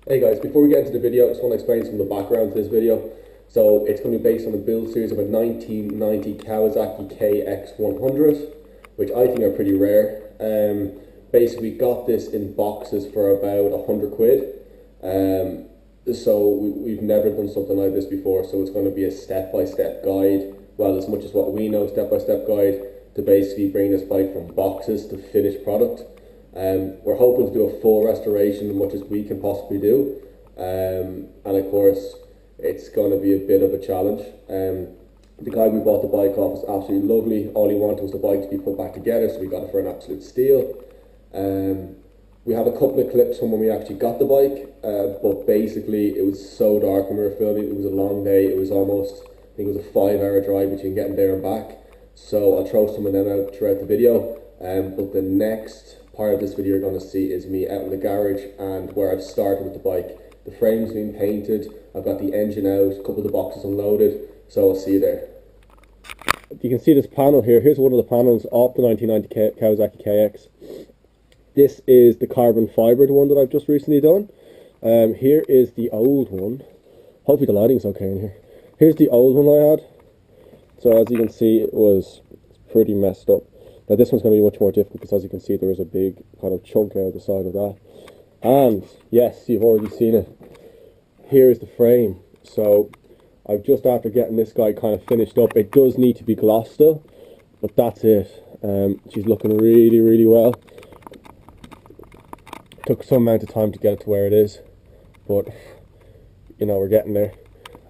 Hey guys, before we get into the video, I just want to explain some of the background to this video. So it's going to be based on the build series of a 1990 Kawasaki KX100, which I think are pretty rare. Basically got this in boxes for about 100 quid. So we've never done something like this before, so it's going to be a step-by-step guide, well, as much as what we know, step-by-step guide to basically bring this bike from boxes to finished product. We're hoping to do a full restoration as much as we can possibly do, and of course it's going to be a bit of a challenge. The guy we bought the bike off was absolutely lovely. All he wanted was the bike to be put back together, so we got it for an absolute steal. We have a couple of clips from when we actually got the bike, but basically it was so dark when we were filming. It was a long day. It was almost, I think it was a 5-hour drive between getting there and back, so I'll throw some of them out throughout the video. But the next part of this video you're going to see is me out in the garage and where I've started with the bike. The frame's been painted, I've got the engine out, a couple of the boxes unloaded, so I'll see you there. You can see this panel here. Here's one of the panels off the 1990 Kawasaki KX. This is the carbon fibre one that I've just recently done. Here is the old one. Hopefully the lighting's okay in here. Here's the old one I had. So as you can see, it was pretty messed up. Now this one's going to be much more difficult because as you can see there is a big kind of chunk out the side of that. And yes, you've already seen it. Here is the frame. So I've just after getting this guy kind of finished up. It does need to be glossed still, but that's it. She's looking really, really well. Took some amount of time to get it to where it is, but you know, we're getting there.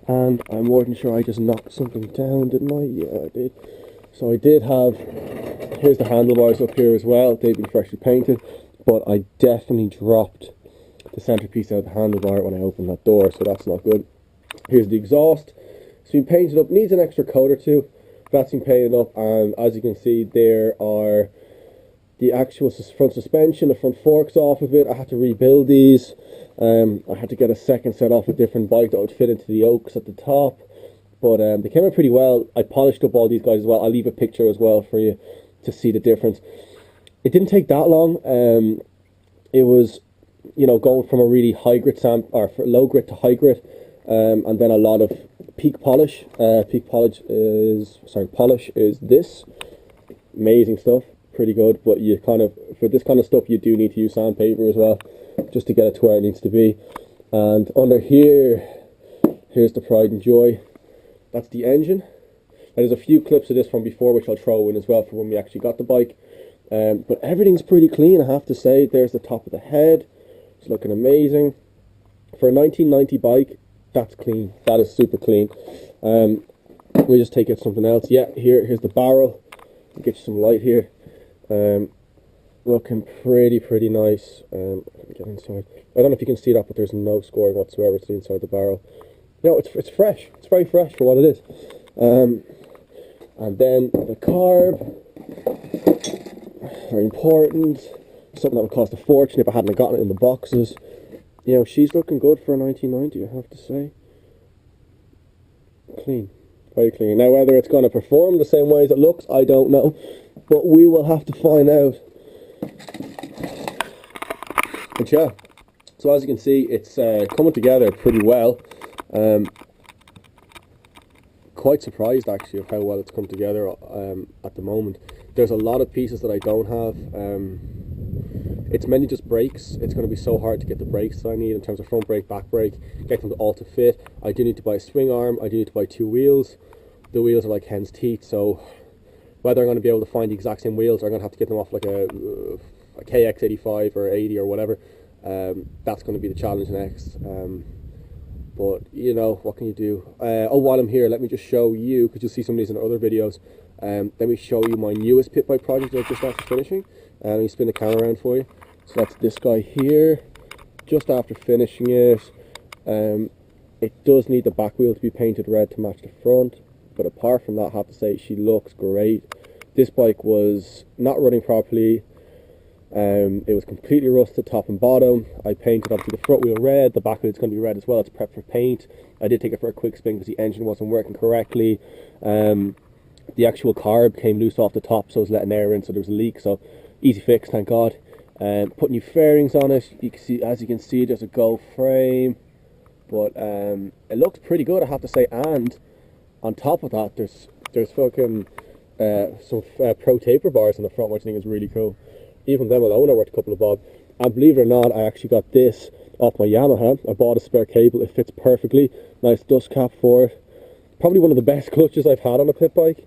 And I'm more than sure I just knocked something down, didn't I? Yeah, I did. So I did have, here's the handlebars up here as well. They've been freshly painted, but I definitely dropped the centerpiece out of the handlebar when I opened that door, so that's not good. Here's the exhaust. It's been painted up, needs an extra coat or two. That's been painted up, and as you can see, there are the actual front suspension, the front forks off of it. I had to rebuild these. I had to get a second set off a different bike that would fit into the yokes at the top. But they came out pretty well. I polished up all these guys as well. I'll leave a picture as well for you to see the difference. It didn't take that long. It was, you know, going from a really high grit or low grit to high grit, and then a lot of peak polish. Polish is this. Amazing stuff. Pretty good. But you kind of, for this kind of stuff, you do need to use sandpaper as well, just to get it to where it needs to be. And under here, here's the pride and joy. That's the engine. Now, there's a few clips of this from before which I'll throw in as well for when we actually got the bike. But everything's pretty clean, I have to say. There's the top of the head. It's looking amazing. For a 1990 bike, that's clean. That is super clean. We just take out something else. Yeah, here's the barrel. I'll get you some light here. Looking pretty nice. Let me get inside. I don't know if you can see that, but there's no scoring whatsoever to the inside the barrel. No, it's fresh. It's very fresh for what it is. And then the carb, very important. Something that would cost a fortune if I hadn't gotten it in the boxes. You know, she's looking good for a 1990, I have to say. Clean, very clean. Now, whether it's going to perform the same way as it looks, I don't know, but we will have to find out. But yeah, so as you can see, it's coming together pretty well. Quite surprised actually of how well it's come together at the moment. There's a lot of pieces that I don't have. It's mainly just brakes. It's going to be so hard to get the brakes that I need in terms of front brake, back brake, get them all to fit. I do need to buy a swing arm. I do need to buy 2 wheels. The wheels are like hen's teeth, so whether I'm going to be able to find the exact same wheels or I'm going to have to get them off like a KX85 or 80 or whatever, that's going to be the challenge next. But you know, what can you do? Oh, while I'm here, let me just show you, because you'll see some of these in other videos. Let me show you my newest pit bike project that I just after finishing. Let me spin the camera around for you. So that's this guy here. Just after finishing it, it does need the back wheel to be painted red to match the front. But apart from that, I have to say she looks great. This bike was not running properly. It was completely rusted top and bottom. I painted obviously the front wheel red, the back wheel's going to be red as well. It's prepped for paint. I did take it for a quick spin because the engine wasn't working correctly. The actual carb came loose off the top, so it was letting air in, so there was a leak. So easy fix, thank God. Put new fairings on it. You can see, as you can see, there's a gold frame, but it looks pretty good, I have to say. And on top of that, there's fucking some pro taper bars in the front, which I think is really cool. Even them alone are worth a couple of bob. And believe it or not, I actually got this off my Yamaha. I bought a spare cable. It fits perfectly. Nice dust cap for it. Probably one of the best clutches I've had on a pit bike,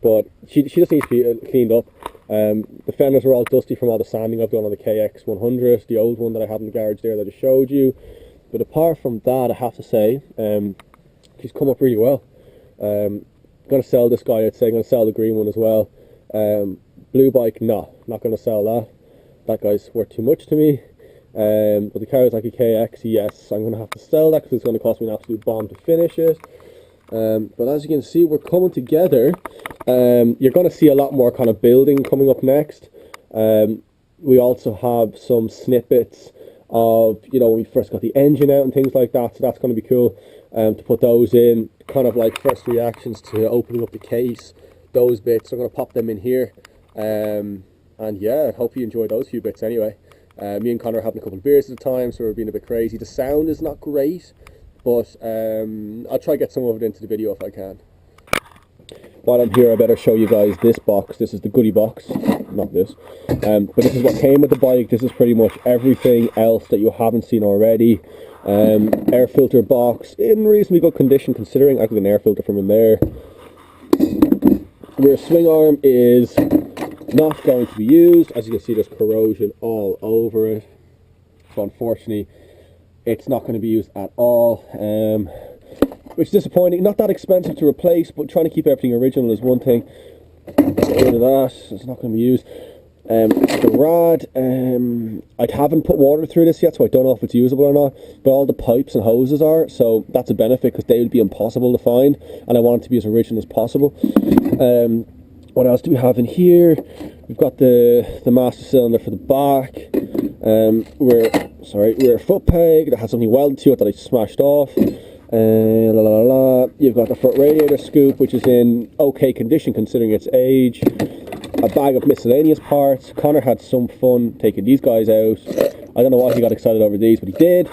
but she just needs to be cleaned up. The fenders are all dusty from all the sanding I've done on the KX100, the old one that I had in the garage there that I showed you. But apart from that, I have to say, she's come up really well. I'm going to sell this guy, I'd say. I'm going to sell the green one as well. Blue bike, no, not going to sell that. That guy's worth too much to me. But the Kawasaki KX, yes, I'm going to have to sell that because it's going to cost me an absolute bomb to finish it. But as you can see, we're coming together. You're going to see a lot more kind of building coming up next. We also have some snippets of, when we first got the engine out and things like that, so that's going to be cool to put those in. Kind of like first reactions to opening up the case, those bits. I'm going to pop them in here. And yeah, I hope you enjoy those few bits anyway. Me and Connor are having a couple of beers at the time, so we're being a bit crazy. The sound is not great, but I'll try to get some of it into the video if I can. While I'm here, I better show you guys this box. This is the Goodie Box, not this. But this is what came with the bike. This is pretty much everything else that you haven't seen already. Air filter box in reasonably good condition considering. I got an air filter from in there. Rear swing arm is not going to be used. As you can see, there's corrosion all over it. So unfortunately, it's not going to be used at all. Which is disappointing. Not that expensive to replace, but trying to keep everything original is one thing. Get rid of that. It's not going to be used. The rod, I haven't put water through this yet, so I don't know if it's usable or not. But all the pipes and hoses are, so that's a benefit because they would be impossible to find, and I want it to be as original as possible. What else do we have in here? We've got the master cylinder for the back. Rear foot peg that has something welded to it that I smashed off. You've got the front radiator scoop, which is in okay condition considering its age. A bag of miscellaneous parts. Connor had some fun taking these guys out. I don't know why he got excited over these, but he did.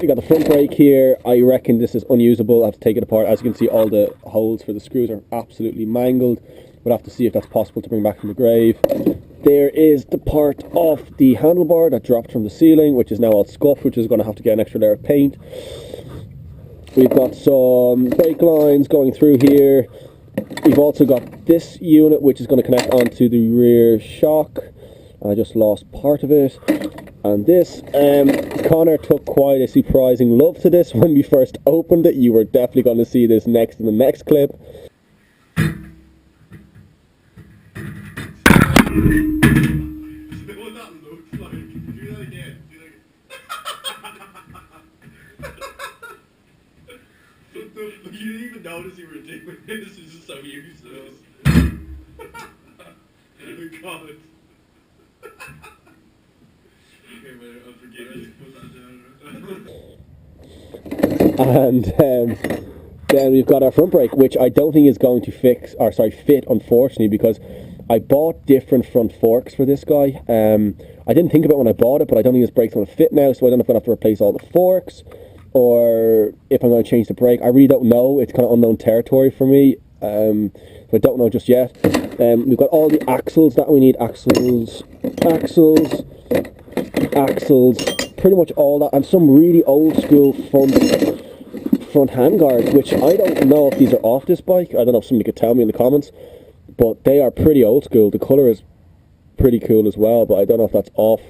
We got the front brake here. I reckon this is unusable. I have to take it apart. As you can see, all the holes for the screws are absolutely mangled. We'll have to see if that's possible to bring back from the grave. There is the part of the handlebar that dropped from the ceiling, which is now all scuffed, which is going to have to get an extra layer of paint. We've got some brake lines going through here. We've also got this unit, which is going to connect onto the rear shock. I just lost part of it. And this, Connor took quite a surprising love to this when we first opened it. You were definitely going to see this next in the next clip. You didn't even notice you were doing this. This is so useless. God. Okay, wait, I'll forgive you. Put that down. And then we've got our front brake, which I don't think is going to fit, unfortunately, because I bought different front forks for this guy. I didn't think about it when I bought it, but I don't think this brake's going to fit now, so I don't know if I'm going to have to replace all the forks, or if I'm going to change the brake. I really don't know. It's kind of unknown territory for me, so I don't know just yet. We've got all the axles that we need. Axles, pretty much all that, and some really old school front handguards, which I don't know if these are off this bike. I don't know if somebody could tell me in the comments, but they are pretty old school. The colour is pretty cool as well, but I don't know if that's off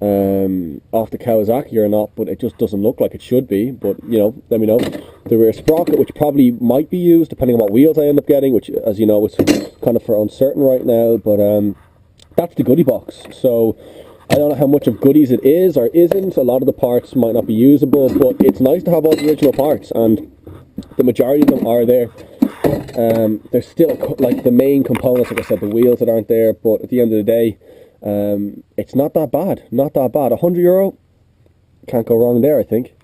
the Kawasaki or not, but it just doesn't look like it should be. But let me know. The rear sprocket, which probably might be used depending on what wheels I end up getting, which, as you know, is kind of for uncertain right now. But that's the Goodie Box. So I don't know how much of goodies it is or isn't. A lot of the parts might not be usable, but it's nice to have all the original parts, and the majority of them are there. There's still like the main components, like I said, the wheels that aren't there, but at the end of the day, it's not that bad. Not that bad. €100, can't go wrong there, I think.